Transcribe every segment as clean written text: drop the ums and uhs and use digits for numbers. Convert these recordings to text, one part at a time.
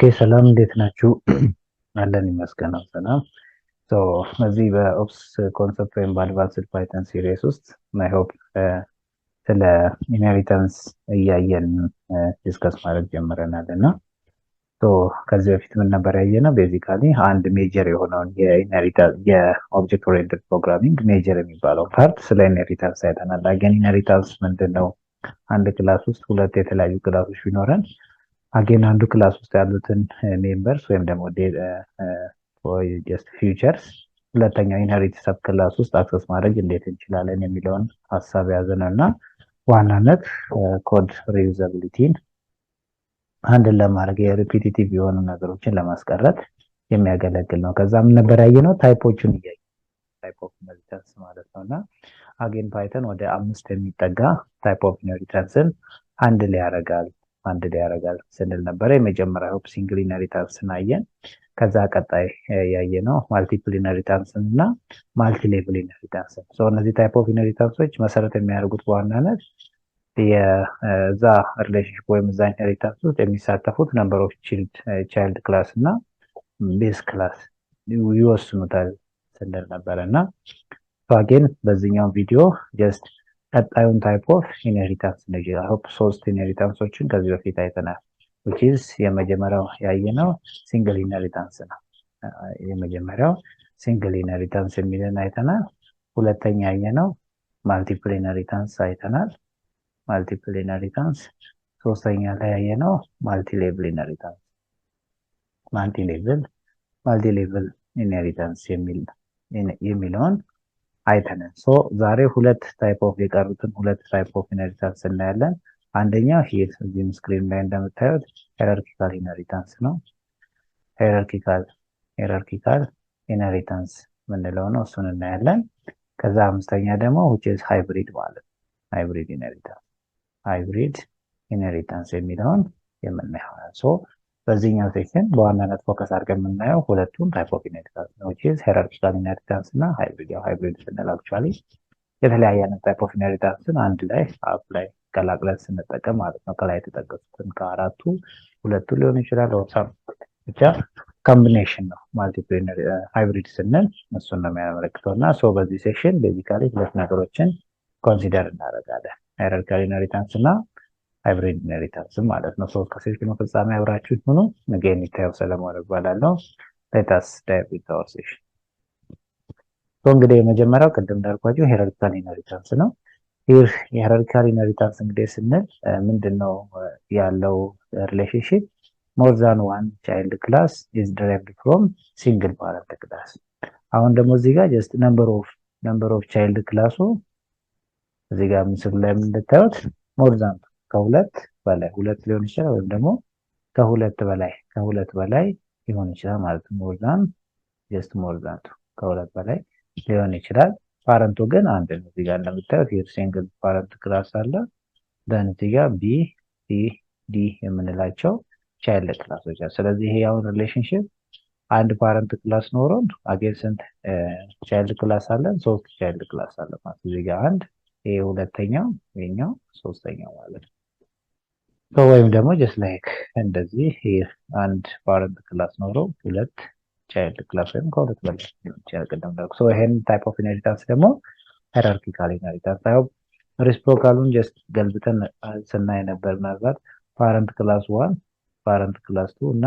ኦኬ ሰላም እንዴት ናችሁ? አለን ይመስገነው ሰላም። ሶ በዚህ በኦፕስ ኮንሰፕት ወይም በአድቫንስድ ፓይተን ሲሪስ ውስጥ አይ ሆፕ ስለ ኢንሄሪታንስ እያየን ዲስከስ ማድረግ ጀምረናል እና ከዚህ በፊት ምን ነበር ያየነው? ቤዚካሊ አንድ ሜጀር የሆነውን የኦብጀክት ኦሪየንትድ ፕሮግራሚንግ ሜጀር የሚባለው ፓርት ስለ ኢንሄሪታንስ አይተናል። አገን ኢንሄሪታንስ ምንድን ነው? አንድ ክላስ ውስጥ ሁለት የተለያዩ ክላሶች ቢኖረን አጌን አንዱ ክላስ ውስጥ ያሉትን ሜምበርስ ወይም ደግሞ ጀስት ፊውቸርስ ሁለተኛው ኢንሄሪት ሰብ ክላስ ውስጥ አክሰስ ማድረግ እንዴት እንችላለን የሚለውን ሀሳብ ያዘ ነው እና ዋናነት ኮድ ሪዩዛቢሊቲን አንድን ለማድረግ የሪፒቲቲቭ የሆኑ ነገሮችን ለማስቀረት የሚያገለግል ነው። ከዛ ምን ነበር ያየነው? ታይፖቹን እያየ ታይፕ ኦፍ ኢንሄሪታንስ ማለት ነው እና አጌን ፓይተን ወደ 5 የሚጠጋ ታይፕ ኦፍ ኢንሄሪታንስን አንድ ላይ ያደርጋል ስንል ነበረ። የመጀመሪያው ሲንግል ኢንሄሪታንስን አየን። ከዛ ቀጣይ ያየነው ማልቲፕል ኢንሄሪታንስን እና ማልቲ ሌቭል ኢንሄሪታንስን። እነዚህ ታይፕ ኦፍ ኢንሄሪታንሶች መሰረት የሚያደርጉት በዋናነት የዛ ሪሌሽንሽፕ ወይም እዛ ኢንሄሪታንስ ውስጥ የሚሳተፉት ነምበር ኦፍ ቻይልድ ክላስ እና ቤዝ ክላስ ይወስኑታል ስንል ነበረ እና አጌን በዚህኛው ቪዲዮ ጀስት ቀጣዩን ታይፕ ኦፍ ኢንሄሪታንስ ነው። ሆፕ 3 ኢንሄሪታንሶችን ከዚህ በፊት አይተናል። which is የመጀመሪያው ያየነው ሲንግል ኢንሄሪታንስ ነው። የመጀመሪያው ሲንግል ኢንሄሪታንስ የሚልን አይተናል። ሁለተኛ ያየነው ማልቲፕል ኢንሄሪታንስ አይተናል። ማልቲፕል ኢንሄሪታንስ ሶስተኛ ላይ ያየነው ማልቲ ሌቭል ኢንሄሪታንስ ማልቲ ሌቭል ኢንሄሪታንስ የሚለውን አይተናል። ዛሬ ሁለት ታይፕ ኦፍ የቀሩትን ሁለት ታይፕ ኦፍ ኢንሄሪታንስ እናያለን። አንደኛው ይሄ እዚህ ስክሪን ላይ እንደምታዩት ሄራርኪካል ኢንሄሪታንስ ነው። ሄራርኪካል ኢንሄሪታንስ ምንለው ነው፣ እሱን እናያለን። ከዛ አምስተኛ ደግሞ which is ሃይብሪድ ማለት ነው። ሃይብሪድ ኢንሄሪታንስ የሚለውን የምናየው በዚህኛው ሴክሽን በዋናነት ፎከስ አድርገን የምናየው ሁለቱም ታይፕ ኦፍ ኢንሄሪታንስ ነው which is ሄራርኪካል ኢንሄሪታንስ እና ሃይብሪድ። ሃይብሪድ ስንል አክቹአሊ የተለያየ አይነት ታይፕ ኦፍ ኢንሄሪታንስን አንድ ላይ አፕ ላይ ቀላቅለን ስንጠቀም ማለት ነው። ከላይ የተጠቀሱትን ከአራቱ ሁለቱ ሊሆን ይችላል ወሳም ብቻ ኮምቢኔሽን ነው። ማልቲፕል ሃይብሪድ ስንል እሱን ነው የሚያመለክተው እና በዚህ ሴክሽን ቤዚካሊ ሁለት ነገሮችን ኮንሲደር እናደርጋለን። ሄራርኪካል ኢንሄሪታንስ እና ሃይብሪድ ኢንሄሪታንስ ማለት ነው። ከሴክሽኑ ፍጻሜ አብራችሁ ሁኑ። ነገ የሚታየው ሰለሞን እባላለሁ። ሌታስ ዳይቭ ኢንቱ አወር ሴክሽን። እንግዲህ የመጀመሪያው ቅድም እንዳልኳችሁ ሄራርኪካል ኢንሄሪታንስ ነው። ይህ የሄራርኪካል ኢንሄሪታንስ እንግዲህ ስንል ምንድነው ያለው ሪሌሽንሺፕ? ሞር ዛን ዋን ቻይልድ ክላስ ኢዝ ዲራይቭድ ፍሮም ሲንግል ፓረንት ክላስ። አሁን ደግሞ እዚህ ጋር ጀስት ነምበር ኦፍ ቻይልድ ክላሱ እዚህ ጋር ምስሉ ላይ የምታዩት ሞር ዛን ከሁለት በላይ ሁለት ሊሆን ይችላል ወይም ደግሞ ከሁለት በላይ ሊሆን ይችላል ማለት ነው። ሞር ዛን ከሁለት በላይ ሊሆን ይችላል። ፓረንቱ ግን አንድ ነው። እዚህ ጋር እንደምታዩት የሲንግል ፓረንት ክላስ አለ። ደን እዚህ ጋር ቢ ሲ ዲ የምንላቸው ቻይልድ ክላሶች አሉ። ስለዚህ ይሄ ያው ሪሌሽንሺፕ አንድ ፓረንት ክላስ ኖሮን አጌን ስንት ቻይልድ ክላስ አለን? 3 ቻይልድ ክላስ አለ ማለት እዚህ ጋር አንድ፣ ይሄ ሁለተኛው፣ ይሄኛው ሶስተኛው ማለት ነው። ወይም ደግሞ ጀስት ላይክ እንደዚህ አንድ ፓረንት ክላስ ኖሮ ሁለት ቻይልድ ክላስ ወይም ከሁለት በላይ ይችላል። ቀደም እንዳልኩ ይሄን ታይፕ ኦፍ ኢንሄሪታንስ ደግሞ ሄራርኪካል ኢንሄሪታንስ ነው። ሪሲፕሮካሉን ጀስት ገልብጠን ስናይ ነበር። ምናልባት ፓረንት ክላስ 1 ፓረንት ክላስ 2 እና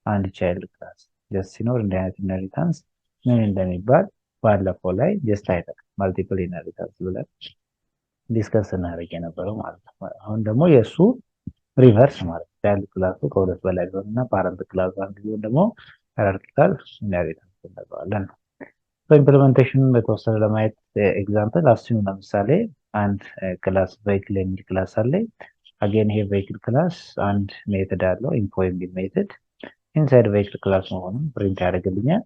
አንድ ቻይልድ ክላስ ጀስት ሲኖር እንደ አይነት ኢንሄሪታንስ ምን እንደሚባል ባለፈው ላይ ጀስት አይተን ማልቲፕል ኢንሄሪታንስ ብለን ዲስከስ እናደርግ የነበረው ማለት ነው። አሁን ደግሞ የሱ ሪቨርስ ማለት ቻይልድ ክላሱ ከሁለት በላይ ቢሆንና ፓረንት ክላሱ አንድ ቢሆን ደግሞ ሄራርኪካል ኢንሄሪታንስ እንለዋለን። ኢምፕሊሜንቴሽኑን በተወሰነ ለማየት ኤግዛምፕል አስዩ። ለምሳሌ አንድ ክላስ ቬሂክል የሚል ክላስ አለ። አጌን ይሄ ቬሂክል ክላስ አንድ ሜተድ አለው ኢንፎ የሚል ሜተድ ኢንሳይድ ቬሂክል ክላስ መሆኑን ፕሪንት ያደርግልኛል።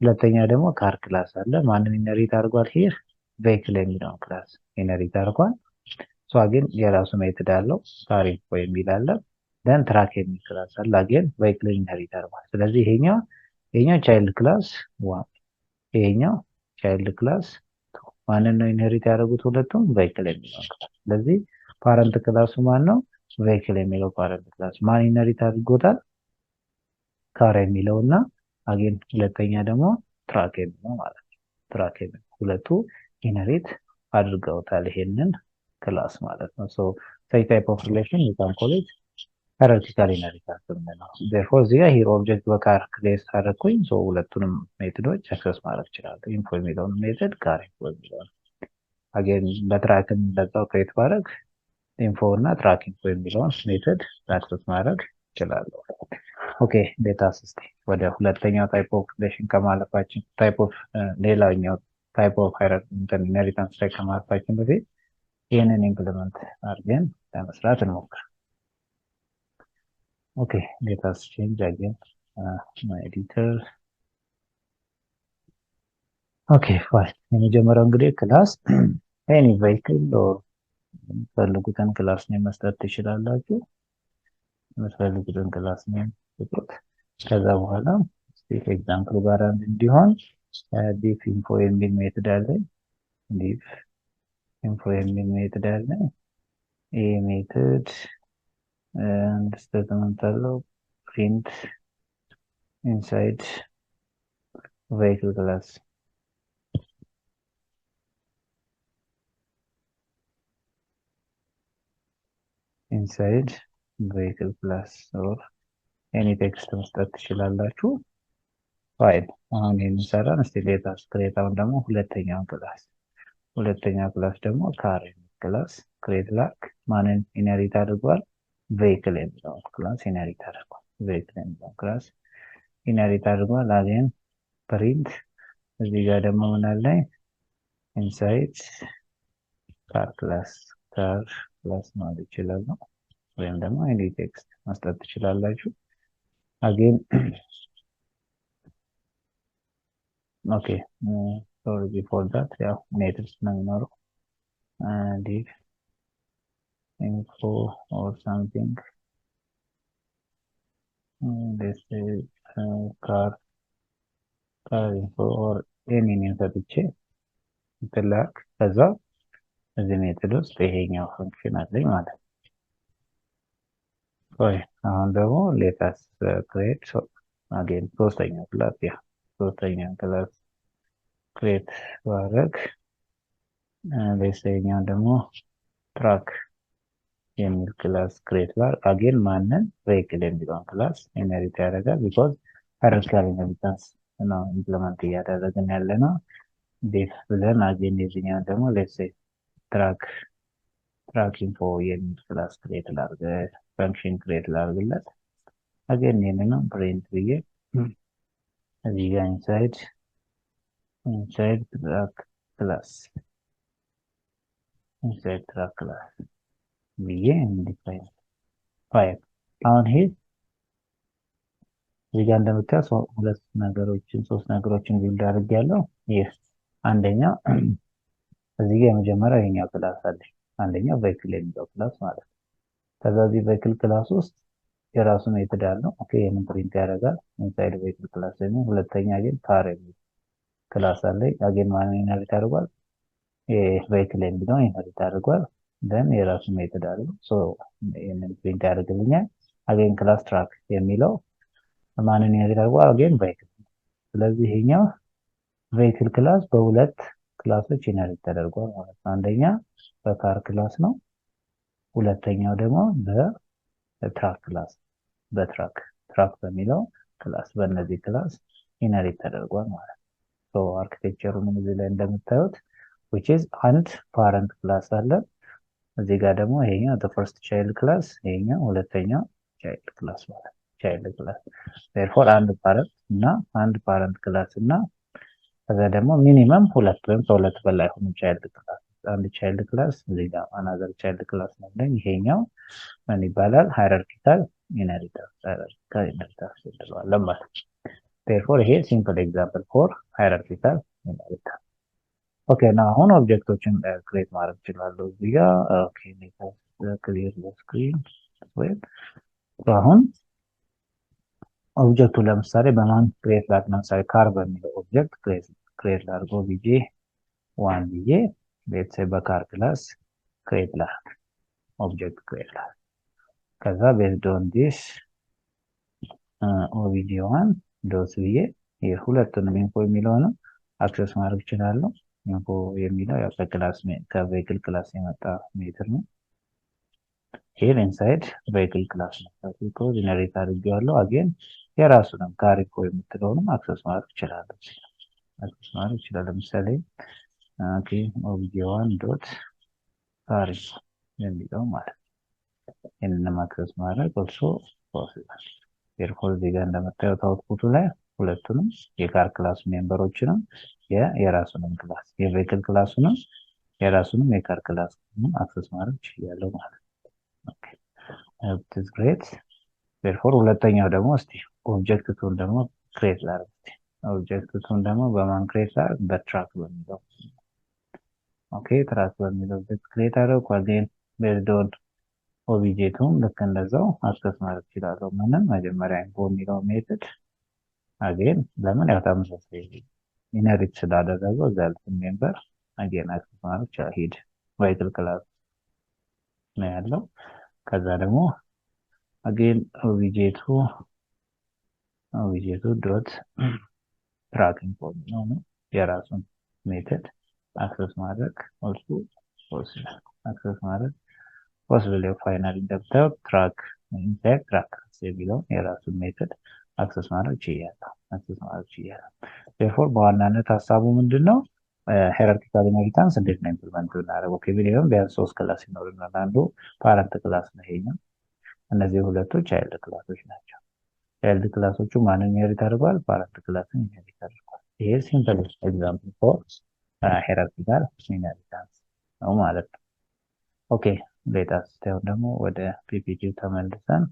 ሁለተኛ ደግሞ ካር ክላስ አለ። ማንን ኢንሄሪት አድርጓል? ሂር ቬሂክል የሚለውን ክላስ ኢንሄሪት አድርጓል። አጌን የራሱ ሜተድ አለው ካር ኢንፎ የሚል አለ። ደን ትራክ የሚል ክላስ አለ። አጌን ቬሂክል ኢንሄሪት አድርጓል። ስለዚህ ይሄኛው ቻይልድ ክላስ 1 ይሄኛው ቻይልድ ክላስ ማንን ነው ኢንሄሪት ያደረጉት? ሁለቱም ቬሂክል የሚለውን ክላስ። ስለዚህ ፓረንት ክላሱ ማን ነው? ቬሂክል የሚለው ፓረንት ክላስ ማን ኢንሄሪት አድርጎታል? ካር የሚለው እና አጌን ሁለተኛ ደግሞ ትራክ የሚለው ማለት ነው። ትራክ የሚለው ሁለቱ ኢነሬት አድርገውታል ይሄንን ክላስ ማለት ነው። ሶ such type of relation you can call it hierarchical inheritance የምንለው። therefore እዚህ ጋር ሂር ኦብጀክት በካር ክሬት አደረኩኝ። ሶ ሁለቱንም ሜቶዶች አክሰስ ማድረግ ይችላሉ። ኢንፎ የሚለውን ሜቶድ ካር ኢንፎ የሚለውን አጌን በትራክም እንደዛው ክሬት ባደረግ ኢንፎ እና ትራክ ኢንፎ የሚለውን ሜቶድ አክሰስ ማድረግ ይችላለሁ። ኦኬ ሌታስ እስቲ ወደ ሁለተኛው ታይፕ ኦፍ ሪሌሽን ከማለፋችን ታይፕ ኦፍ ሌላኛው ታይፕ ኦፍ ኢንሄሪታንስ ላይ ከማለፋችን በፊት ይህንን ኢምፕሊመንት አድርገን ለመስራት እንሞክር። ኦኬ ሌታስ ቼንጅ አጌን ማይ ኤዲተር። ኦኬ ፋይን። የመጀመሪያው እንግዲህ ክላስ ኤኒ ቬሂክል ኦር የምትፈልጉትን ክላስ ኔም መስጠት ትችላላችሁ። የምትፈልጉትን ክላስ ኔም ስጡት። ከዛ በኋላ ስቴት ኤግዛምፕል ጋር እንዲሆን ዲፍ ኢንፎ የሚል ሜትድ አለ። ዲፍ ኢንፎ የሚል ሜትድ አለ። ይህ ሜትድ አንድ ስቴትመንት አለው። ፕሪንት ኢንሳይድ ቬሂክል ክላስ ኢንሳይድ ቬሂክል ክላስ ኦር ኤኒ ቴክስት መስጠት ትችላላችሁ። ፋይል አሁን የሚሰራን እስቲ ሌታስ ክሬታውን ደግሞ ሁለተኛውን ክላስ ደግሞ ካር ክላስ ክሬት ላክ ማንን ኢነሪት አድርጓል? ቬሂክል የሚለውን ክላስ ኢነሪት አድርጓል። ቬሂክል የሚለውን ክላስ ኢነሪት አድርጓል። አገን ፕሪንት እዚህ ጋር ደግሞ ምን አለ? ኢንሳይድ ካር ክላስ ማለት ይችላል ወይም ደግሞ ኤኒ ቴክስት መስጠት ትችላላችሁ። አገን ኦኬ ሶሪ ቢፎር ዳት ያው ሜትርስ ነው የሚኖረው ዲፍ ኢንፎ ኦር ሳምቲንግ this is car ኢንፎ ኦር ኤኒ ኔም ሰጥቼ ትላክ ከዛ እዚህ ሜትድ ውስጥ ይሄኛው ፈንክሽን አለኝ ማለት ነው። አሁን ደግሞ ሌታስ ክሬት አጌን ሶስተኛው ክላስ ክሬት ባረግ ሌላኛው ደግሞ ትራክ የሚል ክላስ ክሬት ባር አጌን ማንን ቬሂክል የሚለውን ክላስ ኢንሄሪት ያደርጋል። ቢኮዝ ሃይራርኪካል ኢንሄሪታንስ ነው ኢምፕሊመንት እያደረግን ያለ ነው። ዲፍ ብለን አጌን የዚህኛው ደግሞ ሌትስ ሴይ ትራክ ኢንፎ የሚል ክላስ ክሬት ላድርግ ፈንክሽን ክሬት ላድርግለት። አጌን ይሄንን ፕሪንት ብዬ እዚህ ጋር ኢንሳይድ ትራክ ክላስ ብዬ እንዲፋይን ፋይል አሁን ይሄ እዚህ ጋር እንደምታዩት ሶስት ነገሮችን ቢልድ አድርጌያለሁ። ይህ አንደኛው እዚህ ጋር የመጀመሪያው ይሄኛው ክላስ አለ። አንደኛው ቬሂክል የሚለው ክላስ ማለት ነው። ከዛ እዚህ ቬሂክል ክላስ ውስጥ የራሱ ሜትድ አለው። ኦኬ ይሄንን ፕሪንት ያደርጋል ኢንሳይድ ቬሂክል ክላስ ነው። ሁለተኛ ግን ካር የሚል ክላስ አለ። አጌን ማንን ኢንሄሪት አድርጓል? ቬሂክል የሚለውን ኢንሄሪት አድርጓል። ደን የራሱ ሜትድ አለው። ሶ ይሄንን ፕሪንት ያደርግልኛል። አጌን ክላስ ትራክ የሚለው ማንን ኢንሄሪት አድርጓል? አጌን ቬሂክል። ስለዚህ ይሄኛው ቬሂክል ክላስ በሁለት ክላሶች ኢንሄሪት ተደርጓል ማለት ነው። አንደኛ በካር ክላስ ነው። ሁለተኛው ደግሞ በትራክ ክላስ ትራክ በሚለው ክላስ በእነዚህ ክላስ ኢንሄሪት ተደርጓል ማለት ነው። ሶ አርኪቴክቸሩ ምን እዚህ ላይ እንደምታዩት which is አንድ ፓረንት ክላስ አለ። እዚህ ጋር ደግሞ ይሄኛው the first child class ይሄኛው ሁለተኛው child class ማለት child class therefore አንድ ፓረንት ክላስ እና ከዛ ደግሞ ሚኒመም ሁለት ወይም ከሁለት በላይ ሆኑ child class አንድ child class እዚህ ጋር another child class ነው። ይሄኛው ምን ይባላል? ሃይራርኪካል ኢንሄሪታንስ እንለዋለን ማለት ነው። therefore ይሄ simple example for hierarchical inheritance። ኦኬ እና አሁን ኦብጀክቶችን ክሬት ማድረግ ይችላሉ። እዚህ ጋር ኦኬ ሌትስ ክሊር ዘ ስክሪን ወይም አሁን ኦብጀክቱ ለምሳሌ በማን ክሬት ላድርግ? ለምሳሌ ካር በሚለው ኦብጀክት ክሬት ላድርገው ብዬ ዋን ብዬ ሌትስ ሴይ በካር ክላስ ክሬት ላድርግ ኦብጀክት ክሬት ላድርግ። ከዛ ቤዝድ ኦን ዲስ ኦቢጂ1 ዶት ብዬ የሁለቱንም ኢንፎ የሚለውንም አክሰስ ማድረግ እችላለሁ። ኢንፎ የሚለው ያው ከቬክል ክላስ የመጣ ሜትር ነው። ሄር ኢንሳይድ ቬክል ክላስ ነው ጀነሬት አድርጌዋለሁ። አጌን የራሱንም ካሪኮ የምትለውንም አክሰስ ማድረግ እችላለሁ። አክሰስ ማድረግ እችላለሁ። ለምሳሌ ኦቢጂ1 ዶት ካሪኮ የሚለው ማለት ነው። ይህንንም አክሰስ ማድረግ ኦልሶ ፖሲብል። ቴርፎር እዚህ ጋር እንደምታዩት አውትፑቱ ላይ ሁለቱንም የካር ክላስ ሜምበሮችንም የራሱንም ክላስ የቬክል ክላሱንም የራሱንም የካር ክላስ አክሰስ ማድረግ ይችላል ማለት ነው። ኦኬ ግሬት። ቴርፎር ሁለተኛው ደግሞ እስቲ ኦብጀክት ቱን ደግሞ ክሬት ላድርግ። ኦብጀክት ቱን ደግሞ በማን ክሬት ላድርግ? በትራክ በሚለው። ኦኬ ትራክ በሚለው ኦብጀክት ክሬት አደረኩ። አጌን ቤዝድ ኦን ኦቢጄቱም ልክ እንደዛው አክሰስ ማድረግ ይችላለሁ። ምንም መጀመሪያ ኢንፎ የሚለው ሜትድ አጌን ለምን ያው ተመሳሳይ ኢነሪት ስላደረገው ዘልፍን ሜምበር አጌን አክሰስ ማድረግ ይችላል። ሂድ ቫይትል ክላስ ነው ያለው። ከዛ ደግሞ አጌን ኦቢጄቱ ዶት ትራክ ኢንፎ ነው የራሱን ሜትድ አክሰስ ማድረግ ኦልሶ ፖሲብል አክሰስ ማድረግ ፖሲብል ፋይናል እንደምታዩት ትራክ ኢንሳይድ ትራክ የሚለው የራሱን ሜትድ አክሰስ ማድረግ ይችላል። ቴርፎር በዋናነት ሀሳቡ ምንድነው? ሄራርኪካል ኢንሄሪታንስ እንዴት ነው ኢምፕሊመንት እናደርገው? ከቪዲዮም ቢያንስ 3 ክላስ ይኖርናል። አንዱ ፓረንት ክላስ ነው ይሄኛው። እነዚህ ሁለቱ ቻይልድ ክላሶች ናቸው። ቻይልድ ክላሶቹ ማንን ኢንሄሪት አድርጓል? ፓረንት ክላስን ኢንሄሪት አድርጓል። ይሄ ሲምፕል ኤግዛምፕል ፎር ሄራርኪካል ኢንሄሪታንስ ነው ማለት ነው። ኦኬ ሌታስ ደግሞ ወደ ፒፒቲው ተመልሰን